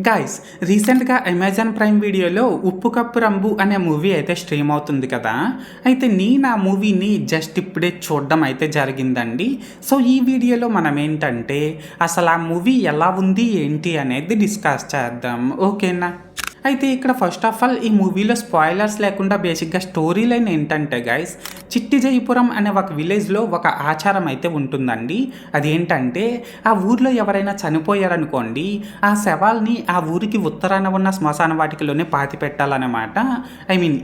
Guys రీసెంట్గా Amazon prime వీడియోలో ఉప్పు కప్పు రంబు అనే మూవీ అయితే స్ట్రీమ్ అవుతుంది కదా. అయితే నేను ఆ మూవీని జస్ట్ ఇప్పుడే చూడడం అయితే జరిగిందండి. సో ఈ వీడియోలో మనం ఏంటంటే అసలు ఆ మూవీ ఎలా ఉంది ఏంటి అనేది డిస్కస్ చేద్దాం, ఓకేనా. అయితే ఇక్కడ ఫస్ట్ ఆఫ్ ఆల్ ఈ మూవీలో స్పాయిలర్స్ లేకుండా బేసిక్గా స్టోరీ లైన్ ఏంటంటే గైస్, చిట్టి జయపురం అనే ఒక విలేజ్లో ఒక ఆచారం అయితే ఉంటుందండి. అదేంటంటే ఆ ఊర్లో ఎవరైనా చనిపోయారనుకోండి, ఆ శవాల్ని ఆ ఊరికి ఉత్తరాన ఉన్న శ్మశాన వాటికలోనే పాతి పెట్టాలన్నమాట.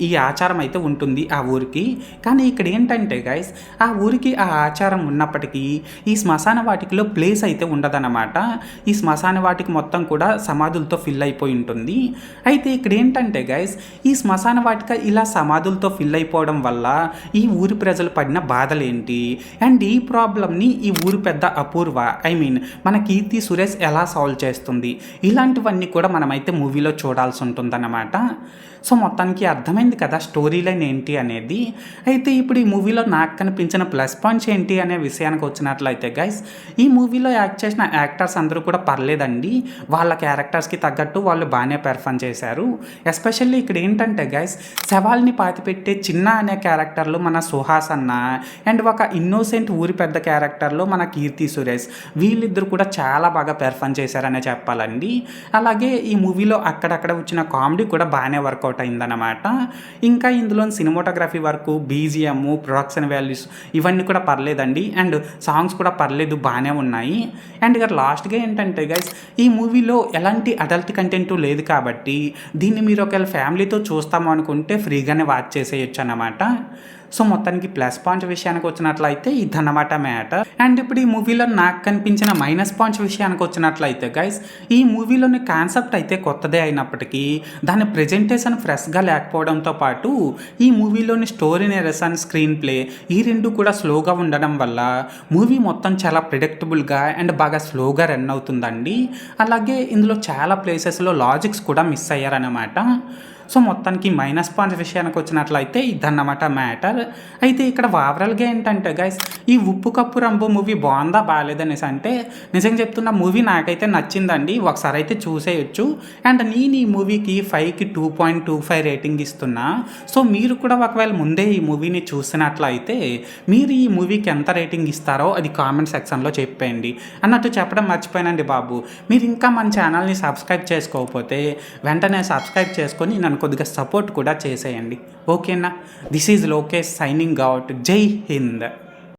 ఈ ఆచారం అయితే ఉంటుంది ఆ ఊరికి. కానీ ఇక్కడ ఏంటంటే గైస్, ఆ ఊరికి ఆ ఆచారం ఉన్నప్పటికీ ఈ శ్మశాన వాటికలో ప్లేస్ అయితే ఉండదన్నమాట. ఈ శ్మశాన వాటికి మొత్తం కూడా సమాధులతో ఫిల్ అయిపోయి ఉంటుంది. అయితే ఇక్కడ ఏంటంటే గైస్, ఈ శ్మశాన వాటిక ఇలా సమాధులతో ఫిల్ అయిపోవడం వల్ల ఈ ఊరి ప్రజలు పడిన బాధలు ఏంటి, అండ్ ఈ ప్రాబ్లమ్ని ఈ ఊరి పెద్ద అపూర్వ మన కీర్తి సురేష్ ఎలా సాల్వ్ చేస్తుంది, ఇలాంటివన్నీ కూడా మనమైతే మూవీలో చూడాల్సి ఉంటుందన్నమాట. సో మొత్తానికి అర్థమైంది కదా స్టోరీ లైన్ ఏంటి అనేది. అయితే ఇప్పుడు ఈ మూవీలో నాకు కనిపించిన ప్లస్ పాయింట్స్ ఏంటి అనే విషయానికి వచ్చినట్లయితే గైస్, ఈ మూవీలో యాక్ట్ చేసిన యాక్టర్స్ అందరూ కూడా పర్లేదండి. వాళ్ళ క్యారెక్టర్స్కి తగ్గట్టు వాళ్ళు బాగానే పెర్ఫామ్ చేశారు. ఎస్పెషల్లీ ఇక్కడ ఏంటంటే గైస్, శవాల్ని పాతిపెట్టే చిన్న అనే క్యారెక్టర్లో మన సుహాస్ అన్న, అండ్ ఒక ఇన్నోసెంట్ ఊరి పెద్ద క్యారెక్టర్లో మన కీర్తి సురేష్, వీళ్ళిద్దరు కూడా చాలా బాగా పెర్ఫామ్ చేశారనే చెప్పాలండి. అలాగే ఈ మూవీలో అక్కడక్కడ వచ్చిన కామెడీ కూడా బాగానే వర్కౌట్ అయిందన్నమాట. ఇంకా ఇందులో cinematography work, BGM, production values ఇవన్నీ కూడా పర్లేదండి. అండ్ సాంగ్స్ కూడా పర్లేదు, బాగానే ఉన్నాయి. అండ్ ఇక్కడ లాస్ట్గా ఏంటంటే గైస్, ఈ మూవీలో ఎలాంటి అడల్ట్ కంటెంట్ లేదు కాబట్టి దీన్ని మీరు ఒకవేళ ఫ్యామిలీతో చూస్తాము అనుకుంటే ఫ్రీగానే వాచ్ చేసేయచ్చు అన్నమాట. సో మొత్తానికి ప్లస్ పాయింట్స్ విషయానికి వచ్చినట్లయితే ఇదన్నమాట మ్యాటర్. అండ్ ఇప్పుడు ఈ మూవీలో నాకు కనిపించిన మైనస్ పాయింట్స్ విషయానికి వచ్చినట్లయితే గైస్, ఈ మూవీలోని కాన్సెప్ట్ అయితే కొత్తదే అయినప్పటికీ దాని ప్రెజెంటేషన్ ఫ్రెష్గా లేకపోవడంతో పాటు ఈ మూవీలోని స్టోరీ నెరేషన్, స్క్రీన్ ప్లే ఈ రెండు కూడా స్లోగా ఉండడం వల్ల మూవీ మొత్తం చాలా ప్రిడిక్టబుల్గా అండ్ బాగా స్లోగా రన్ అవుతుందండి. అలాగే ఇందులో చాలా ప్లేసెస్లో లాజిక్స్ కూడా మిస్ అయ్యారన్నమాట. సో మొత్తానికి మైనస్ పాయింట్స్ విషయానికి వచ్చినట్లయితే ఇదన్నమాట మ్యాటర్. అయితే ఇక్కడ ఓవరాల్గా ఏంటంటే గైస్, ఈ ఉప్పు కప్పు రంబు మూవీ బాగుందా బాగాలేదనేసి అంటే నిజంగా చెప్తున్న మూవీ నాకైతే నచ్చిందండి, ఒకసారి అయితే చూసేయచ్చు. అండ్ నేను ఈ మూవీకి 5కి 2.25 రేటింగ్ ఇస్తున్నా. సో మీరు కూడా ఒకవేళ ముందే ఈ మూవీని చూసినట్లయితే మీరు ఈ మూవీకి ఎంత రేటింగ్ ఇస్తారో అది కామెంట్ సెక్షన్లో చెప్పేయండి. అన్నట్టు చెప్పడం మర్చిపోయానండి బాబు, మీరు ఇంకా మన ఛానల్ని సబ్స్క్రైబ్ చేసుకోకపోతే వెంటనే సబ్స్క్రైబ్ చేసుకొని నన్ను కొద్దిగా సపోర్ట్ కూడా చేసేయండి, ఓకేనా. This is Lokesh signing out. జై హింద్.